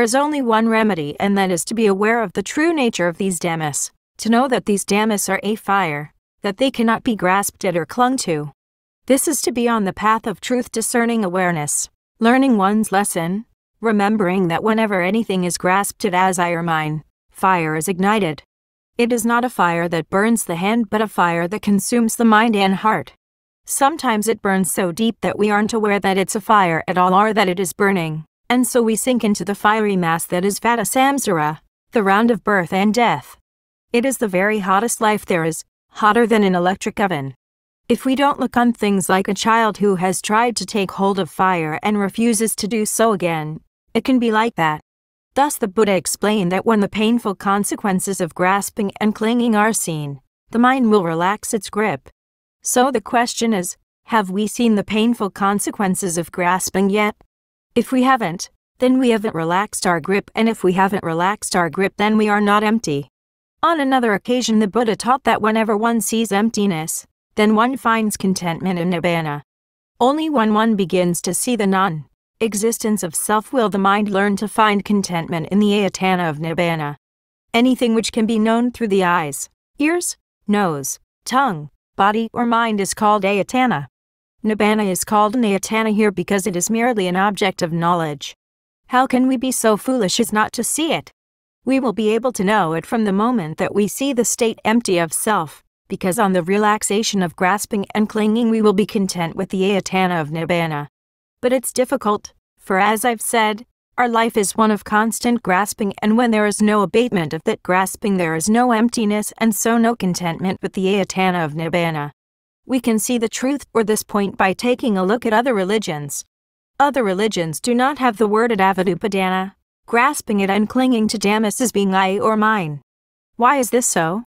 There's only one remedy, and that is to be aware of the true nature of these dhammas, to know that these dhammas are a fire, that they cannot be grasped at or clung to. This is to be on the path of truth discerning awareness, learning one's lesson, remembering that whenever anything is grasped at as I or mine, fire is ignited. It is not a fire that burns the hand but a fire that consumes the mind and heart. Sometimes it burns so deep that we aren't aware that it's a fire at all or that it is burning, and so we sink into the fiery mass that is vata samsara, the round of birth and death. It is the very hottest life there is, hotter than an electric oven. If we don't look on things like a child who has tried to take hold of fire and refuses to do so again, it can be like that. Thus the Buddha explained that when the painful consequences of grasping and clinging are seen, the mind will relax its grip. So the question is, have we seen the painful consequences of grasping yet? If we haven't, then we haven't relaxed our grip, and if we haven't relaxed our grip, then we are not empty. On another occasion the Buddha taught that whenever one sees emptiness, then one finds contentment in Nibbana. Only when one begins to see the non-existence of self will the mind learn to find contentment in the ayatana of Nibbana. Anything which can be known through the eyes, ears, nose, tongue, body or mind is called ayatana. Nibbana is called an ayatana here because it is merely an object of knowledge. How can we be so foolish as not to see it? We will be able to know it from the moment that we see the state empty of self, because on the relaxation of grasping and clinging we will be content with the ayatana of Nibbana. But it's difficult, for as I've said, our life is one of constant grasping, and when there is no abatement of that grasping there is no emptiness and so no contentment with the ayatana of Nibbana. We can see the truth for this point by taking a look at other religions. Other religions do not have the word avadupadana, grasping it and clinging to dhammas as being I or mine. Why is this so?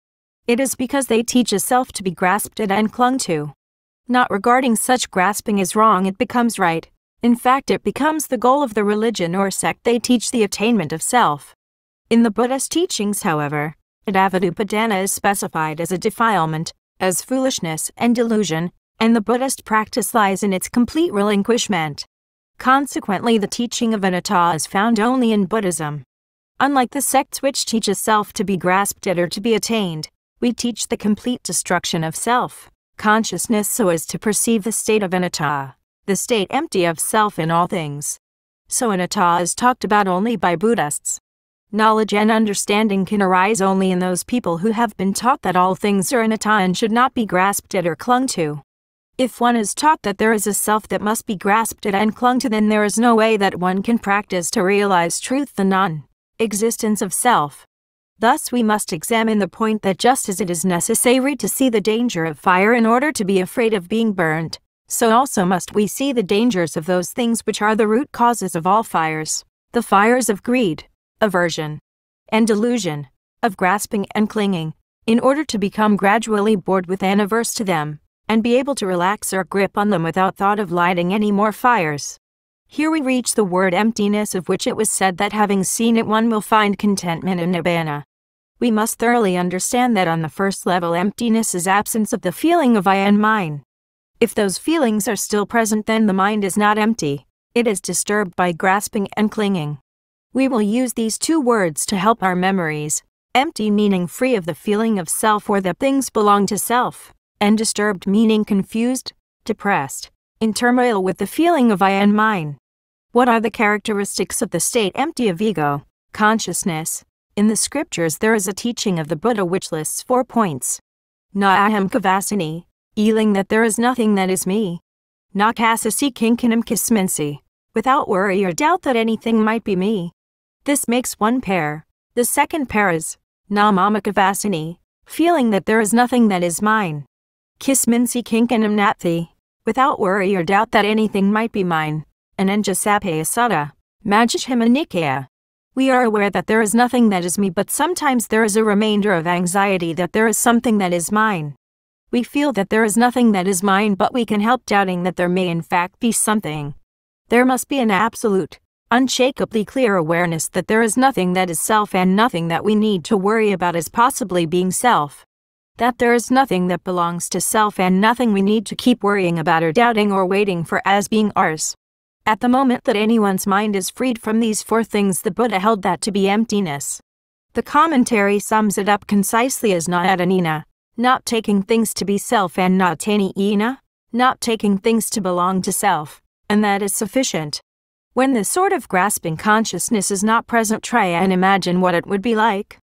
It is because they teach a self to be grasped at and clung to. Not regarding such grasping as wrong, it becomes right. In fact, it becomes the goal of the religion or sect. They teach the attainment of self. In the Buddhist teachings, however, avadupadana is specified as a defilement, as foolishness and delusion, and the Buddhist practice lies in its complete relinquishment. Consequently, the teaching of anatta is found only in Buddhism. Unlike the sects which teach a self to be grasped at or to be attained, we teach the complete destruction of self-consciousness so as to perceive the state of anatta, the state empty of self in all things. So anatta is talked about only by Buddhists. Knowledge and understanding can arise only in those people who have been taught that all things are anatta and should not be grasped at or clung to. If one is taught that there is a self that must be grasped at and clung to, then there is no way that one can practice to realize truth, the non-existence of self. Thus we must examine the point that just as it is necessary to see the danger of fire in order to be afraid of being burned, so also must we see the dangers of those things which are the root causes of all fires, the fires of greed, aversion, and delusion, of grasping and clinging, in order to become gradually bored with and averse to them, and be able to relax our grip on them without thought of lighting any more fires. Here we reach the word emptiness, of which it was said that having seen it one will find contentment in Nibbana. We must thoroughly understand that on the first level emptiness is absence of the feeling of I and mine. If those feelings are still present, then the mind is not empty, it is disturbed by grasping and clinging. We will use these two words to help our memories, empty meaning free of the feeling of self or that things belong to self, and disturbed meaning confused, depressed, in turmoil with the feeling of I and mine. What are the characteristics of the state empty of ego, consciousness? In the scriptures there is a teaching of the Buddha which lists 4 points. Na aham kavasini, feeling that there is nothing that is me. Na kasasi kinkanam kisminsi, without worry or doubt that anything might be me. This makes one pair. The second pair is na mama kavasini, feeling that there is nothing that is mine. Kisminsi kinkanam nathi, without worry or doubt that anything might be mine. Ananjasape asada, majishhimanikaya. We are aware that there is nothing that is me, but sometimes there is a remainder of anxiety that there is something that is mine. We feel that there is nothing that is mine, but we can help doubting that there may in fact be something. There must be an absolute, unshakably clear awareness that there is nothing that is self and nothing that we need to worry about as possibly being self. That there is nothing that belongs to self and nothing we need to keep worrying about or doubting or waiting for as being ours. At the moment that anyone's mind is freed from these four things, the Buddha held that to be emptiness. The commentary sums it up concisely as na-adanina, not taking things to be self, and na-tani-ina, not taking things to belong to self, and that is sufficient. When this sort of grasping consciousness is not present, try and imagine what it would be like.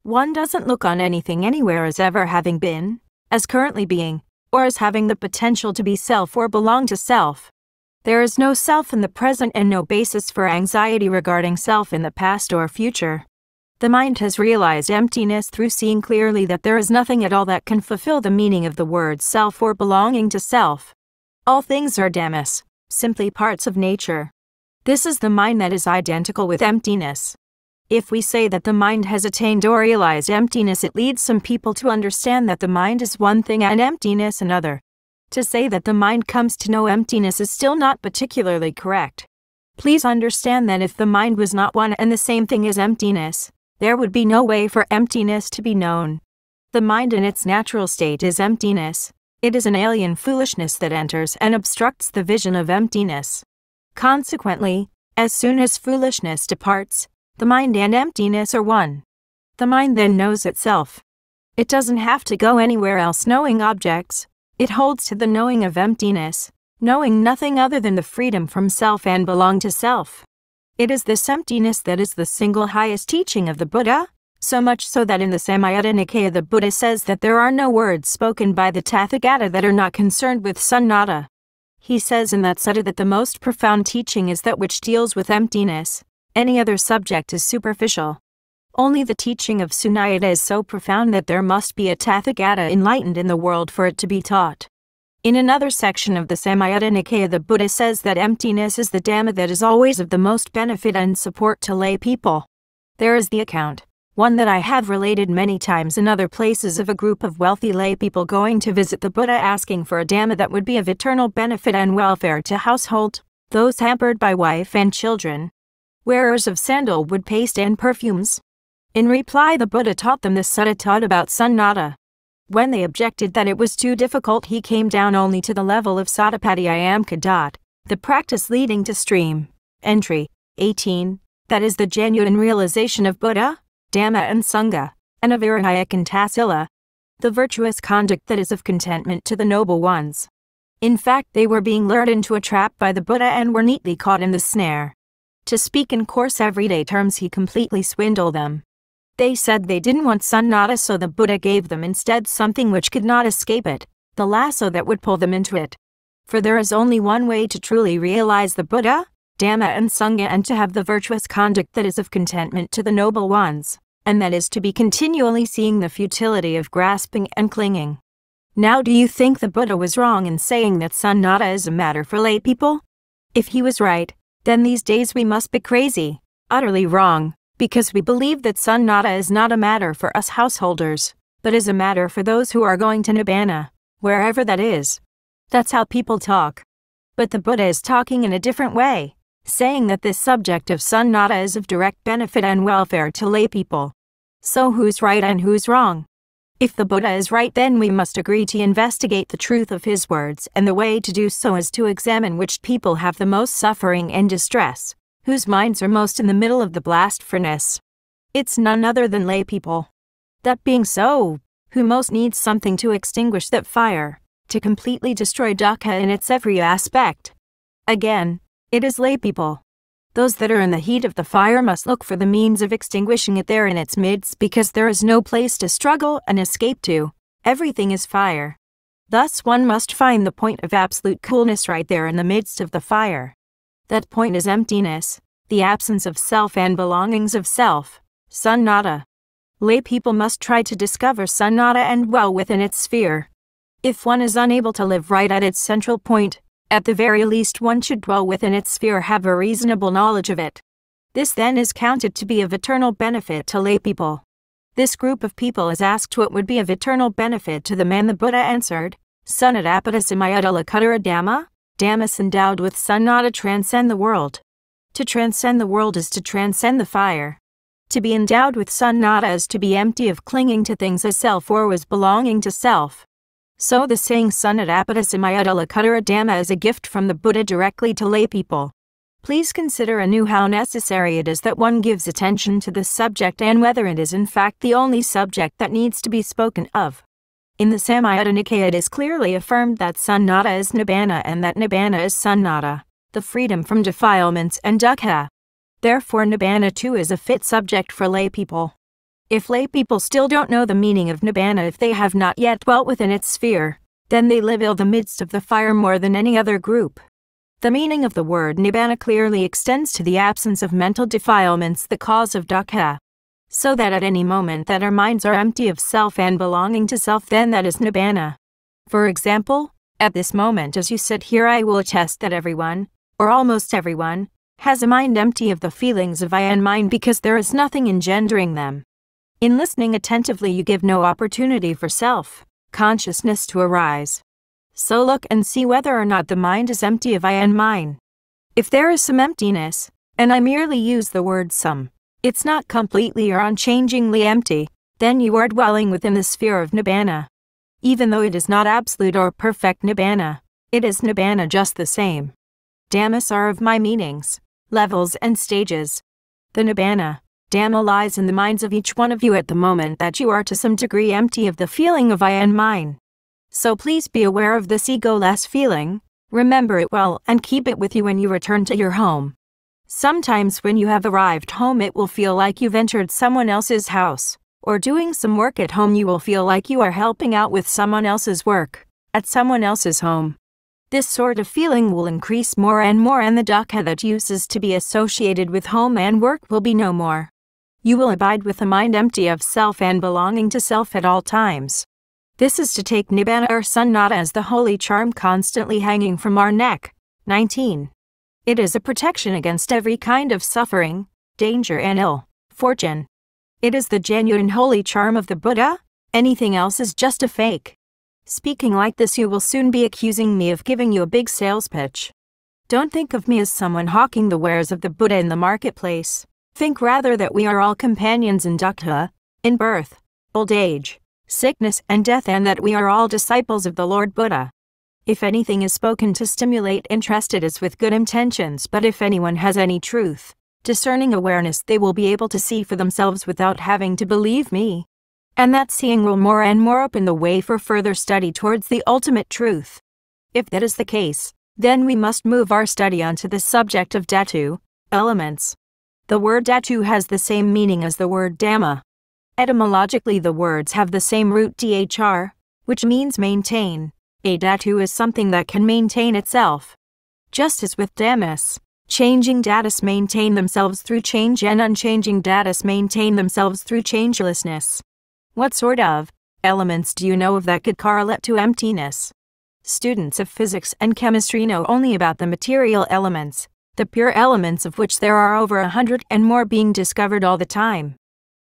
One doesn't look on anything anywhere as ever having been, as currently being, or as having the potential to be self or belong to self. There is no self in the present and no basis for anxiety regarding self in the past or future. The mind has realized emptiness through seeing clearly that there is nothing at all that can fulfill the meaning of the word self or belonging to self. All things are dhammas, simply parts of nature. This is the mind that is identical with emptiness. If we say that the mind has attained or realized emptiness, it leads some people to understand that the mind is one thing and emptiness another. To say that the mind comes to know emptiness is still not particularly correct. Please understand that if the mind was not one and the same thing as emptiness, there would be no way for emptiness to be known. The mind in its natural state is emptiness. It is an alien foolishness that enters and obstructs the vision of emptiness. Consequently, as soon as foolishness departs, the mind and emptiness are one. The mind then knows itself. It doesn't have to go anywhere else knowing objects. It holds to the knowing of emptiness, knowing nothing other than the freedom from self and belong to self. It is this emptiness that is the single highest teaching of the Buddha, so much so that in the Samyutta Nikaya the Buddha says that there are no words spoken by the Tathagata that are not concerned with sunnata. He says in that sutta that the most profound teaching is that which deals with emptiness. Any other subject is superficial. Only the teaching of Sunyata is so profound that there must be a Tathagata enlightened in the world for it to be taught. In another section of the Samyutta Nikaya, the Buddha says that emptiness is the Dhamma that is always of the most benefit and support to lay people. There is the account, one that I have related many times in other places, of a group of wealthy lay people going to visit the Buddha asking for a Dhamma that would be of eternal benefit and welfare to household, those hampered by wife and children, wearers of sandalwood paste and perfumes. In reply, the Buddha taught them this sutta taught about sunnata. When they objected that it was too difficult, he came down only to the level of Sotapadiyamka. The practice leading to stream, entry, 18, that is the genuine realization of Buddha, Dhamma and Sangha, and of Arahaya and Tassila, the virtuous conduct that is of contentment to the noble ones. In fact, they were being lured into a trap by the Buddha and were neatly caught in the snare. To speak in coarse everyday terms, he completely swindled them. They said they didn't want sunnata, so the Buddha gave them instead something which could not escape it, the lasso that would pull them into it. For there is only one way to truly realize the Buddha, Dhamma and Sangha, and to have the virtuous conduct that is of contentment to the noble ones, and that is to be continually seeing the futility of grasping and clinging. Now, do you think the Buddha was wrong in saying that sunnata is a matter for lay people? If he was right, then these days we must be crazy, utterly wrong, because we believe that sunnata is not a matter for us householders, but is a matter for those who are going to Nibbana, wherever that is. That's how people talk. But the Buddha is talking in a different way, saying that this subject of sunnata is of direct benefit and welfare to lay people. So who's right and who's wrong? If the Buddha is right, then we must agree to investigate the truth of his words, and the way to do so is to examine which people have the most suffering and distress, whose minds are most in the middle of the blast furnace. It's none other than lay people. That being so, who most needs something to extinguish that fire, to completely destroy dukkha in its every aspect? Again, it is lay people. Those that are in the heat of the fire must look for the means of extinguishing it there in its midst, because there is no place to struggle and escape to. Everything is fire. Thus one must find the point of absolute coolness right there in the midst of the fire. That point is emptiness, the absence of self and belongings of self, sunnata. Lay people must try to discover sunnata and dwell within its sphere. If one is unable to live right at its central point, at the very least one should dwell within its sphere, have a reasonable knowledge of it. This then is counted to be of eternal benefit to lay people. This group of people is asked what would be of eternal benefit to them, and the Buddha answered, Sunnadapada Samayutta Lakutara Dhamma, Dhammas endowed with sunnata transcend the world. To transcend the world is to transcend the fire. To be endowed with sunnata is to be empty of clinging to things as self or as belonging to self. So the saying Sunnadapada Samayutta Lakutara Dhamma is a gift from the Buddha directly to lay people. Please consider anew how necessary it is that one gives attention to this subject and whether it is in fact the only subject that needs to be spoken of. In the Samyutta Nikaya it is clearly affirmed that Sunnata is Nibbana and that Nibbana is Sunnata, the freedom from defilements and dukkha. Therefore Nibbana too is a fit subject for lay people. If lay people still don't know the meaning of Nibbana, if they have not yet dwelt within its sphere, then they live in the midst of the fire more than any other group. The meaning of the word Nibbana clearly extends to the absence of mental defilements, the cause of dukkha. So that at any moment that our minds are empty of self and belonging to self, then that is Nibbana. For example, at this moment as you sit here, I will attest that everyone, or almost everyone, has a mind empty of the feelings of I and mine because there is nothing engendering them. In listening attentively you give no opportunity for self-consciousness to arise. So look and see whether or not the mind is empty of I and mine. If there is some emptiness, and I merely use the word some, it's not completely or unchangingly empty, then you are dwelling within the sphere of Nibbana. Even though it is not absolute or perfect Nibbana, it is Nibbana just the same. Dhammas are of my meanings, levels and stages. The Nibbana Dhamma lies in the minds of each one of you at the moment that you are to some degree empty of the feeling of I and mine. So please be aware of this egoless feeling, remember it well and keep it with you when you return to your home. Sometimes when you have arrived home it will feel like you've entered someone else's house, or doing some work at home you will feel like you are helping out with someone else's work, at someone else's home. This sort of feeling will increase more and the dukkha that uses to be associated with home and work will be no more. You will abide with a mind empty of self and belonging to self at all times. This is to take Nibbana or Sunnata as the holy charm constantly hanging from our neck. 19. It is a protection against every kind of suffering, danger and ill fortune. It is the genuine holy charm of the Buddha, anything else is just a fake. Speaking like this you will soon be accusing me of giving you a big sales pitch. Don't think of me as someone hawking the wares of the Buddha in the marketplace. Think rather that we are all companions in dukkha, in birth, old age, sickness and death, and that we are all disciples of the Lord Buddha. If anything is spoken to stimulate interest it is with good intentions, but if anyone has any truth, discerning awareness, they will be able to see for themselves without having to believe me. And that seeing will more and more open the way for further study towards the ultimate truth. If that is the case, then we must move our study onto the subject of dhatu, elements. The word dhatu has the same meaning as the word dhamma. Etymologically the words have the same root dhr, which means maintain. A dhatu is something that can maintain itself. Just as with dhammas, changing dhatus maintain themselves through change and unchanging dhatus maintain themselves through changelessness. What sort of elements do you know of that could correlate to emptiness? Students of physics and chemistry know only about the material elements, the pure elements of which there are over 100 and more being discovered all the time.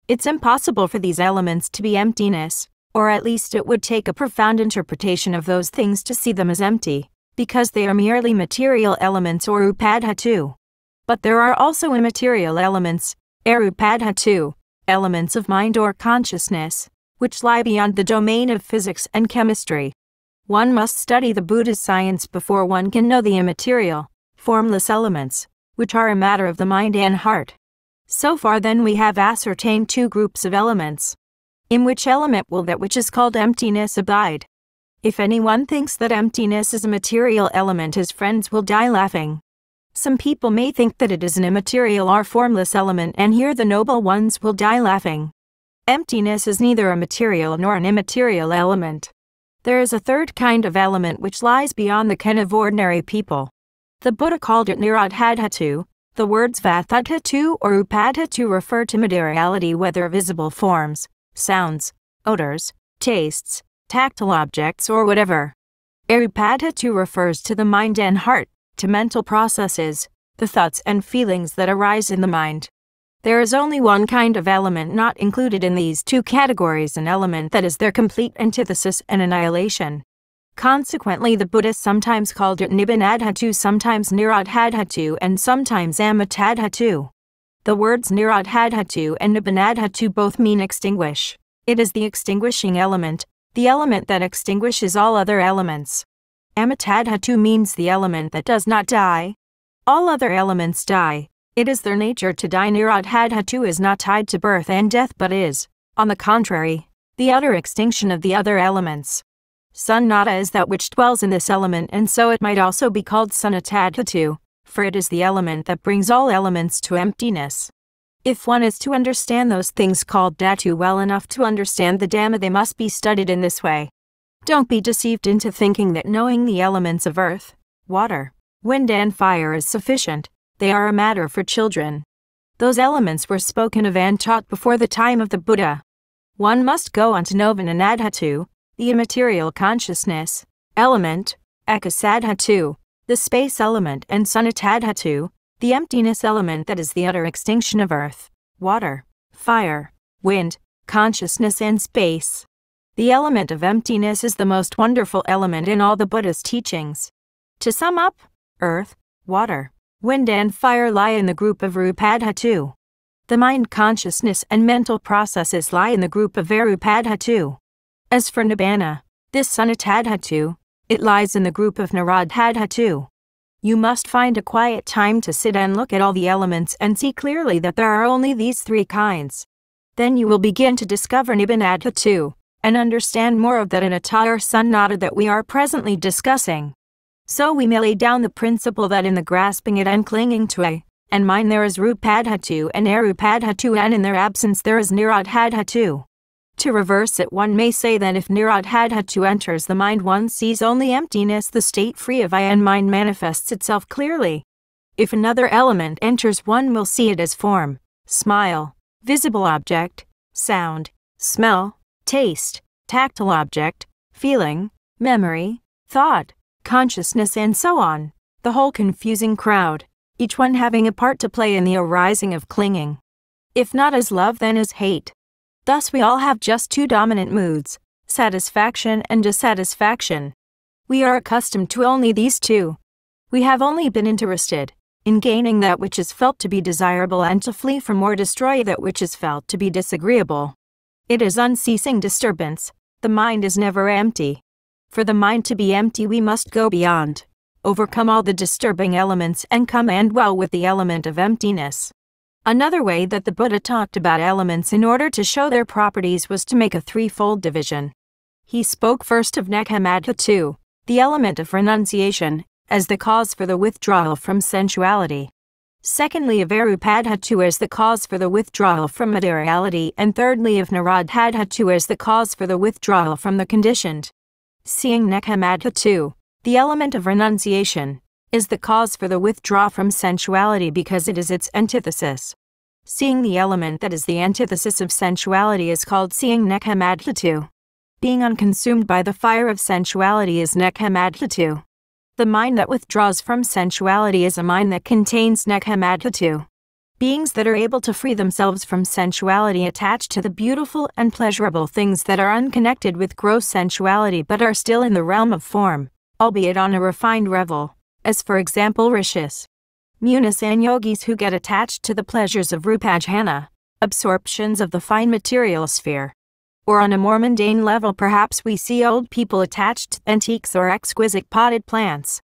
It's impossible for these elements to be emptiness, or at least it would take a profound interpretation of those things to see them as empty, because they are merely material elements or upadhatu. But there are also immaterial elements, arupadhatu, elements of mind or consciousness, which lie beyond the domain of physics and chemistry. One must study the Buddha's science before one can know the immaterial, formless elements, which are a matter of the mind and heart. So far then we have ascertained two groups of elements. In which element will that which is called emptiness abide? If anyone thinks that emptiness is a material element, his friends will die laughing. Some people may think that it is an immaterial or formless element, and here the noble ones will die laughing. Emptiness is neither a material nor an immaterial element. There is a third kind of element which lies beyond the ken of ordinary people. The Buddha called it nirodhadhatu. The words vatadhatu or upadhatu refer to materiality, whether visible forms, sounds, odors, tastes, tactile objects, or whatever. Arupadhatu refers to the mind and heart, to mental processes, the thoughts and feelings that arise in the mind. There is only one kind of element not included in these two categories, an element that is their complete antithesis and annihilation. Consequently, the Buddha sometimes called it Nibbanadhatu, sometimes Nirodhadhatu, and sometimes Amitadhatu. The words Nirodhadhatu and Nibbanadhatu both mean extinguish. It is the extinguishing element, the element that extinguishes all other elements. Amitadhatu means the element that does not die. All other elements die. It is their nature to die. Nirodha is not tied to birth and death but is, on the contrary, the utter extinction of the other elements. Sunnata is that which dwells in this element, and so it might also be called Sunnatadhatu, for it is the element that brings all elements to emptiness. If one is to understand those things called dhatu well enough to understand the Dhamma, they must be studied in this way. Don't be deceived into thinking that knowing the elements of earth, water, wind and fire is sufficient. They are a matter for children. Those elements were spoken of and taught before the time of the Buddha. One must go on to know Vinanadhatu, the immaterial consciousness, element, Ekasadhatu, the space element, and Sunnatadhatu, the emptiness element that is the utter extinction of earth, water, fire, wind, consciousness and space. The element of emptiness is the most wonderful element in all the Buddha's teachings. To sum up, earth, water, wind and fire lie in the group of Rupadhatu. The mind consciousness and mental processes lie in the group of Virupadhatu. As for Nibbana, this Sunnatadhatu, it lies in the group of Nirodhadhatu. You must find a quiet time to sit and look at all the elements and see clearly that there are only these three kinds. Then you will begin to discover Nibbana and understand more of that anatta or sunnata that we are presently discussing. So we may lay down the principle that in the grasping it and clinging to a and mind there is Rupadhatu and Arupadhatu, and in their absence there is Nirodhadhatu. To reverse it, one may say that if Nirodhadhatu enters the mind, one sees only emptiness. The state free of I and mind manifests itself clearly. If another element enters, one will see it as form, smile, visible object, sound, smell, taste, tactile object, feeling, memory, thought, consciousness and so on, the whole confusing crowd, each one having a part to play in the arising of clinging. If not as love, then as hate. Thus we all have just two dominant moods, satisfaction and dissatisfaction. We are accustomed to only these two. We have only been interested in gaining that which is felt to be desirable and to flee from or destroy that which is felt to be disagreeable. It is unceasing disturbance. The mind is never empty. For the mind to be empty, we must go beyond, overcome all the disturbing elements and come and dwell with the element of emptiness. Another way that the Buddha talked about elements in order to show their properties was to make a threefold division. He spoke first of Nekhamadhatu, the element of renunciation, as the cause for the withdrawal from sensuality. Secondly, of Arupadhatu as the cause for the withdrawal from materiality, and thirdly of Nirodhadhatu as the cause for the withdrawal from the conditioned. Seeing Nekhamadhatu, the element of renunciation, is the cause for the withdrawal from sensuality because it is its antithesis. Seeing the element that is the antithesis of sensuality is called seeing Nekhamadhatu. Being unconsumed by the fire of sensuality is Nekhamadhatu. The mind that withdraws from sensuality is a mind that contains Nekhamadhatu. Beings that are able to free themselves from sensuality attach to the beautiful and pleasurable things that are unconnected with gross sensuality but are still in the realm of form, albeit on a refined level, as for example rishis, munis and yogis who get attached to the pleasures of rupajhana, absorptions of the fine material sphere. Or on a more mundane level, perhaps we see old people attached to antiques or exquisite potted plants.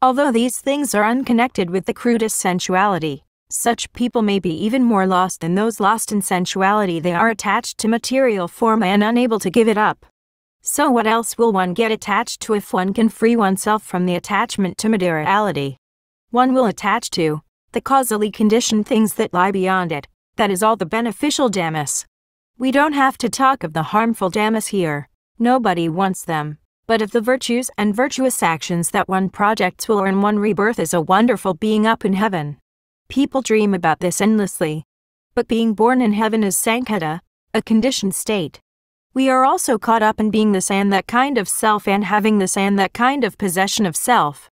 Although these things are unconnected with the crudest sensuality, such people may be even more lost than those lost in sensuality. They are attached to material form and unable to give it up. So what else will one get attached to if one can free oneself from the attachment to materiality? One will attach to the causally conditioned things that lie beyond it. That is all the beneficial dhammas. We don't have to talk of the harmful dhammas here. Nobody wants them. But of the virtues and virtuous actions that one projects will earn one rebirth as a wonderful being up in heaven. People dream about this endlessly. But being born in heaven is sankhata, a conditioned state. We are also caught up in being this and that kind of self and having this and that kind of possession of self.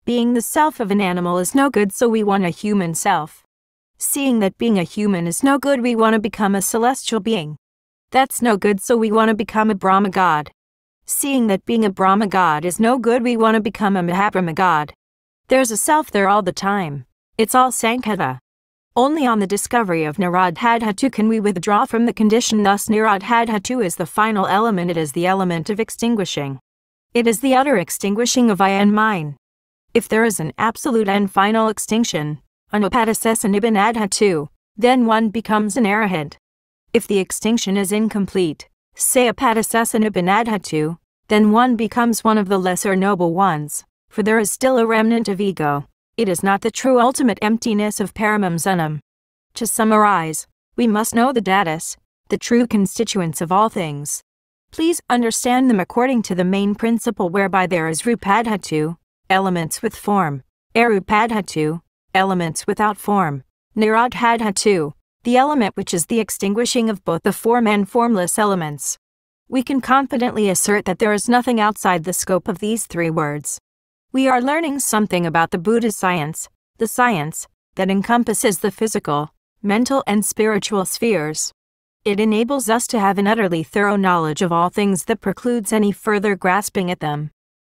Being the self of an animal is no good, so we want a human self. Seeing that being a human is no good, we want to become a celestial being. That's no good, so we want to become a Brahma god. Seeing that being a Brahma god is no good, we want to become a Mahabrahma god. There's a self there all the time. It's all sankhata. Only on the discovery of Nirodhadhatu can we withdraw from the condition. Thus Nirodhadhatu is the final element. It is the element of extinguishing. It is the utter extinguishing of I and mine. If there is an absolute and final extinction, Anupadasesa Nibbana, then one becomes an arahant. If the extinction is incomplete, say Apadasesa Nibbana, then one becomes one of the lesser noble ones, for there is still a remnant of ego. It is not the true ultimate emptiness of Paramam Sunam. To summarize, we must know the datas, the true constituents of all things. Please understand them according to the main principle whereby there is Rupadhatu, elements with form, Arupadhatu, elements without form, Nirodhadhatu, the element which is the extinguishing of both the form and formless elements. We can confidently assert that there is nothing outside the scope of these three words. We are learning something about the Buddha's science, the science that encompasses the physical, mental and spiritual spheres. It enables us to have an utterly thorough knowledge of all things that precludes any further grasping at them.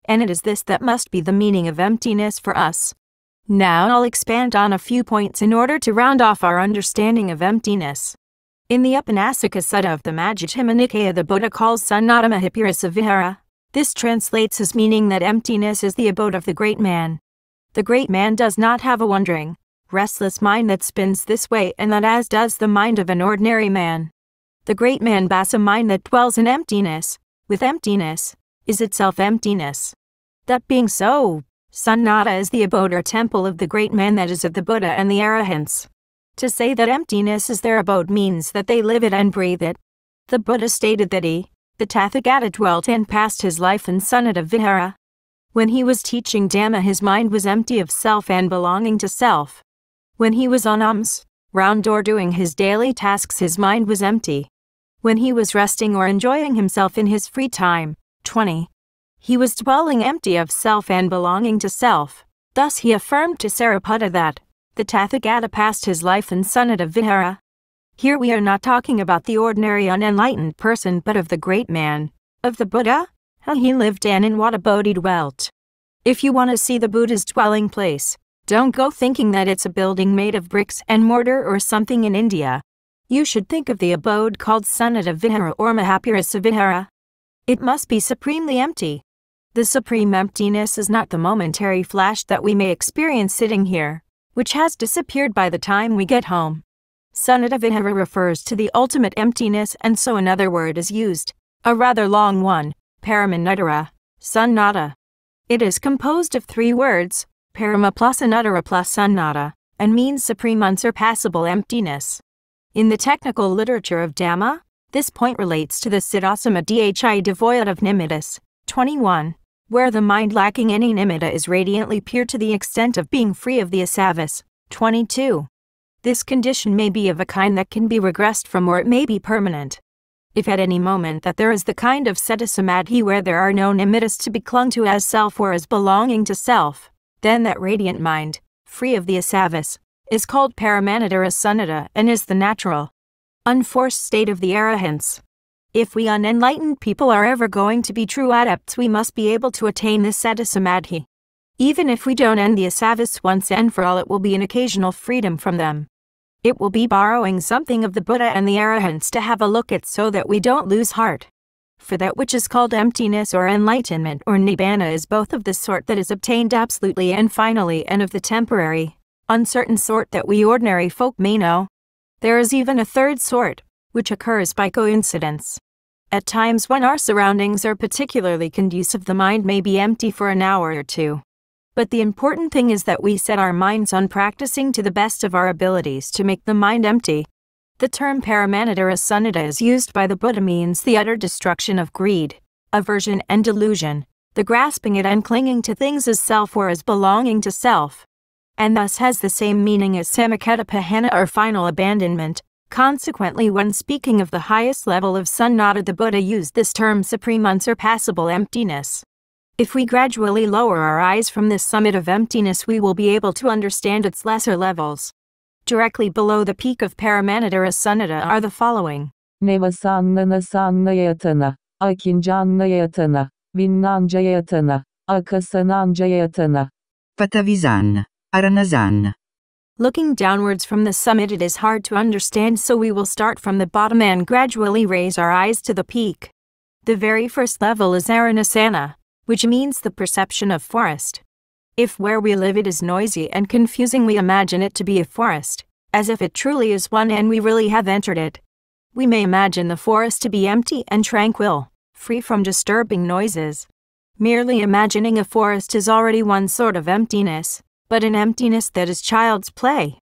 And it is this that must be the meaning of emptiness for us. Now I'll expand on a few points in order to round off our understanding of emptiness. In the Upanasika Sutta of the Majjhima Nikaya, the Buddha calls Sunnata Mahapurisa Vihara. This translates as meaning that emptiness is the abode of the great man. The great man does not have a wandering, restless mind that spins this way and that, as does the mind of an ordinary man. The great man has a mind that dwells in emptiness, with emptiness, is itself emptiness. That being so, Sunnata is the abode or temple of the great man, that is of the Buddha and the Arahants. To say that emptiness is their abode means that they live it and breathe it. The Buddha stated that he, the Tathagata, dwelt and passed his life in Sunnata Vihara. When he was teaching Dhamma, his mind was empty of self and belonging to self. When he was on alms, round or doing his daily tasks, his mind was empty. When he was resting or enjoying himself in his free time, 20. He was dwelling empty of self and belonging to self. Thus he affirmed to Sariputta that the Tathagata passed his life in Sunnata Vihara. Here we are not talking about the ordinary unenlightened person but of the great man, of the Buddha, how he lived and in what abode he dwelt. If you want to see the Buddha's dwelling place, don't go thinking that it's a building made of bricks and mortar or something in India. You should think of the abode called Sunnata Vihara or Mahapurisa Vihara. It must be supremely empty. The supreme emptiness is not the momentary flash that we may experience sitting here, which has disappeared by the time we get home. Sunnata Vihara refers to the ultimate emptiness, and so another word is used, a rather long one, Paramanutara, Sunnata. It is composed of three words, Parama plus Anutara plus Sunnata, and means supreme unsurpassable emptiness. In the technical literature of Dhamma, this point relates to the Siddhasama Dhi devoid of nimittas, 21, where the mind lacking any nimitta is radiantly pure to the extent of being free of the asavas, 22. This condition may be of a kind that can be regressed from, or it may be permanent. If at any moment that there is the kind of Setta Samadhi where there are no nimittas to be clung to as self or as belonging to self, then that radiant mind, free of the asavas, is called Paramanutara Sunnata and is the natural, unforced state of the Arahants. If we unenlightened people are ever going to be true adepts, we must be able to attain this Setta Samadhi. Even if we don't end the asavas once and for all, it will be an occasional freedom from them. It will be borrowing something of the Buddha and the Arahants to have a look at, so that we don't lose heart. For that which is called emptiness or enlightenment or Nibbana is both of the sort that is obtained absolutely and finally, and of the temporary, uncertain sort that we ordinary folk may know. There is even a third sort, which occurs by coincidence. At times when our surroundings are particularly conducive, the mind may be empty for an hour or two. But the important thing is that we set our minds on practicing to the best of our abilities to make the mind empty. The term Paramanutara Sunnata is used by the Buddha means the utter destruction of greed, aversion and delusion, the grasping at and clinging to things as self or as belonging to self, and thus has the same meaning as Samaketa Pahana or final abandonment. Consequently, when speaking of the highest level of Sunnata, the Buddha used this term supreme unsurpassable emptiness. If we gradually lower our eyes from this summit of emptiness, we will be able to understand its lesser levels. Directly below the peak of Paramanutara Sunnata are the following: Nevasananasannayatana, Akinjanayatana, Vinnanjayatana, Akasananjayatana, Patavisan, Aranasan. Looking downwards from the summit, it is hard to understand, so we will start from the bottom and gradually raise our eyes to the peak. The very first level is Aranasana, which means the perception of forest. If where we live it is noisy and confusing, we imagine it to be a forest, as if it truly is one and we really have entered it. We may imagine the forest to be empty and tranquil, free from disturbing noises. Merely imagining a forest is already one sort of emptiness, but an emptiness that is child's play.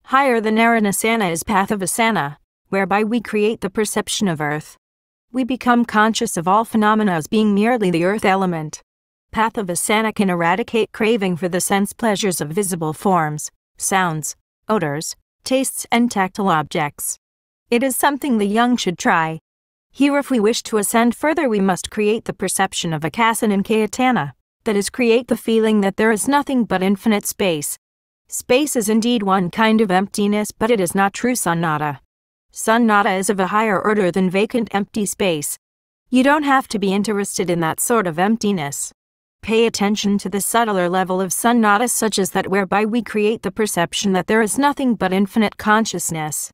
Higher than Aranasana is Pathavasana, whereby we create the perception of earth. We become conscious of all phenomena as being merely the earth element. Pathavasana can eradicate craving for the sense pleasures of visible forms, sounds, odors, tastes and tactile objects. It is something the young should try. Here, if we wish to ascend further, we must create the perception of Akasananayatana, that is, create the feeling that there is nothing but infinite space. Space is indeed one kind of emptiness, but it is not true sunnata. Sunnata is of a higher order than vacant empty space. You don't have to be interested in that sort of emptiness. Pay attention to the subtler level of sunnata, such as that whereby we create the perception that there is nothing but infinite consciousness.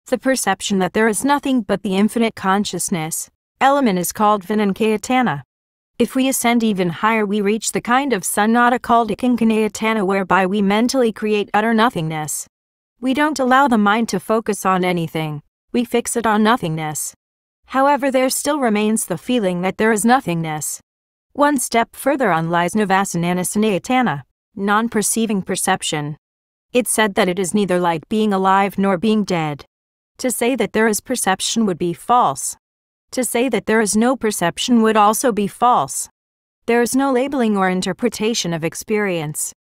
The perception that there is nothing but the infinite consciousness element is called Vinanayatana. If we ascend even higher, we reach the kind of sunnata called Akinkanayatana, whereby we mentally create utter nothingness. We don't allow the mind to focus on anything, we fix it on nothingness. However, there still remains the feeling that there is nothingness. One step further on lies Navasananasanayatana, non-perceiving perception. It's said that it is neither like being alive nor being dead. To say that there is perception would be false. To say that there is no perception would also be false. There is no labeling or interpretation of experience.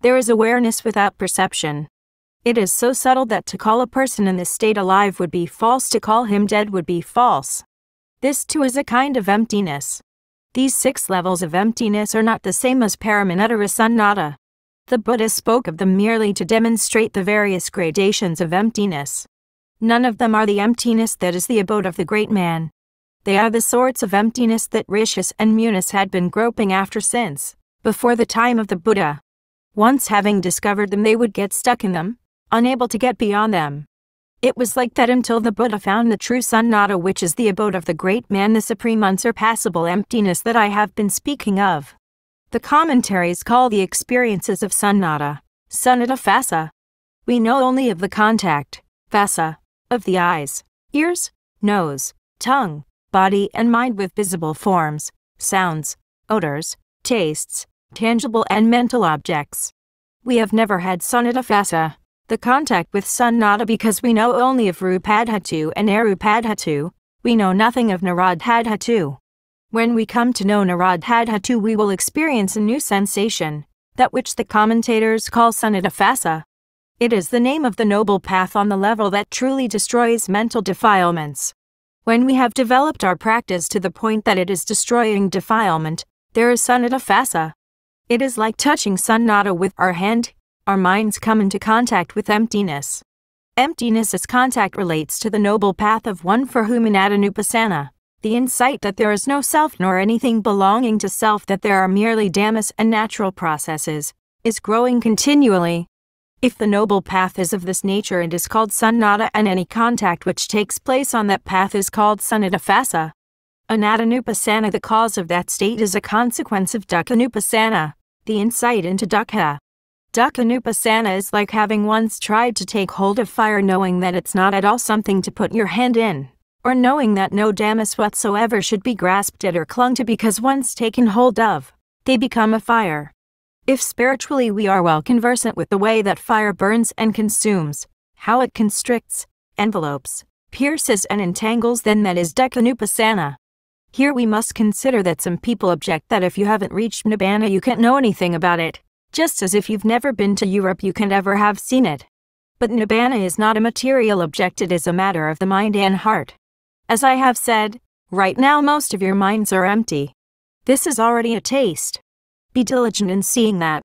There is awareness without perception. It is so subtle that to call a person in this state alive would be false, to call him dead would be false. This too is a kind of emptiness. These 6 levels of emptiness are not the same as Paramanutara Sunnata. The Buddha spoke of them merely to demonstrate the various gradations of emptiness. None of them are the emptiness that is the abode of the great man. They are the sorts of emptiness that Rishis and Munis had been groping after since, before the time of the Buddha. Once having discovered them, they would get stuck in them, unable to get beyond them. It was like that until the Buddha found the true sunnata, which is the abode of the great man, the supreme unsurpassable emptiness that I have been speaking of. The commentaries call the experiences of sunnata, sunnata phassa. We know only of the contact, phassa, of the eyes, ears, nose, tongue, body and mind with visible forms, sounds, odors, tastes, tangible and mental objects. We have never had sunnata phassa, the contact with sunnata, because we know only of rupadhatu and arupadhatu. We know nothing of nirodhadhatu. When we come to know nirodhadhatu, we will experience a new sensation, that which the commentators call sunnata phassa. It is the name of the noble path on the level that truly destroys mental defilements. When we have developed our practice to the point that it is destroying defilement, there is sunnata phassa. It is like touching sunnata with our hand. Our minds come into contact with emptiness. Emptiness as contact relates to the noble path of one for whom anattanupassana, the insight that there is no self nor anything belonging to self, that there are merely dhammas and natural processes, is growing continually. If the noble path is of this nature, it is called sunnata, and any contact which takes place on that path is called sunnata phassa. Anattanupassana, the cause of that state, is a consequence of dukkhanupassana, the insight into dukkha. Dukkhanupassana is like having once tried to take hold of fire, knowing that it's not at all something to put your hand in, or knowing that no dhammas whatsoever should be grasped at or clung to, because once taken hold of, they become a fire. If spiritually we are well conversant with the way that fire burns and consumes, how it constricts, envelopes, pierces and entangles, then that is dukkhanupassana. Here we must consider that some people object that if you haven't reached Nibbana you can't know anything about it, just as if you've never been to Europe you can't ever have seen it. But Nibbana is not a material object, it is a matter of the mind and heart. As I have said, right now most of your minds are empty. This is already a taste. Be diligent in seeing that.